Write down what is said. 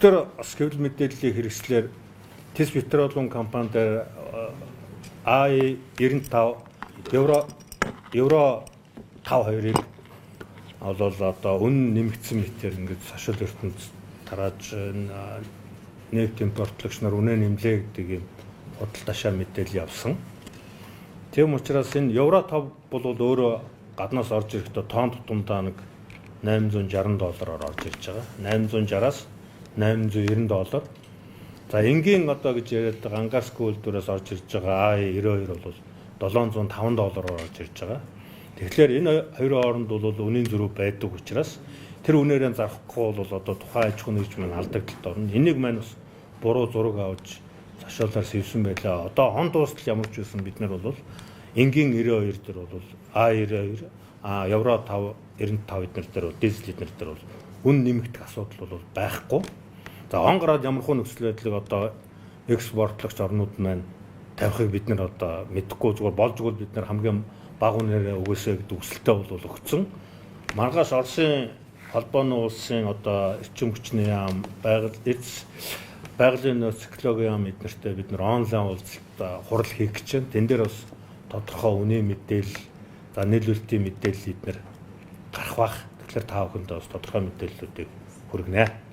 Өнөөдөр бас хэвлэл мэдээллийн хэрэгслэр Тэс Петролиум компани дээр I-95 евро 52-ыг одоо үнэ нэмэгдсэн мэтээр ингээд сошиал ертөнд тарааж нефт импортлогч нар үнэ нэмлээ гэдэг юм худалдаашаа мэдээлэл явсан. Тийм учраас энэ евро 5 бол өөрөө гаднаас орж ирэхдээ тонн тутамдаа нэг $860-оор орж ирж байгаа. 860-аас $890. За энгийн одоо гэж яриад байгаа ангарсгүй үйлдвэрээс орж ирж байгаа I-92 бол $705-оор орж ирж байгаа. Тэгэхээр энэ хоёрын хооронд бол үнийн зөрүү байдаг учраас тэр үнээрээ зарахгүй бол одоо тухайн аж ахуйн нэгжмийн алдагдлалд орно. Энийг маань бас буруу зураг авч сошиалаар сэвсэн байлаа. Одоо хон дуустал ямар ч байсан бид нар бол энгийн 92 дээр бол I-92 евро 5 95 эднэр дээр бол дизель эднэр дээр бол үн нэмэгдэх асуудал бол байхгүй. За он гараад ямархуу нөхцөл байдлыг одоо экспортлогч орнууд маань тавихыг бид нар одоо мэдэхгүй зүгээр болж игэл бид нар хамгийн бага үнээрээ өгөөсэй гэдэг өсөлтөө бол өгсөн. Маргааш Оросын холбооны улсын одоо эрчим хүчний яам байгалийн нөөц технологийн яам эднэртэй бид нар онлайн уулзалт хурал хийх гэж байна. Тэн дээр бас тодорхой үнийн мэдээлэл, за нийлүүлэлтийн мэдээлэл эднэр гарах бах. Тэгэхээр та бүхэнд бас тодорхой мэдээллүүдийг хүргэнэ.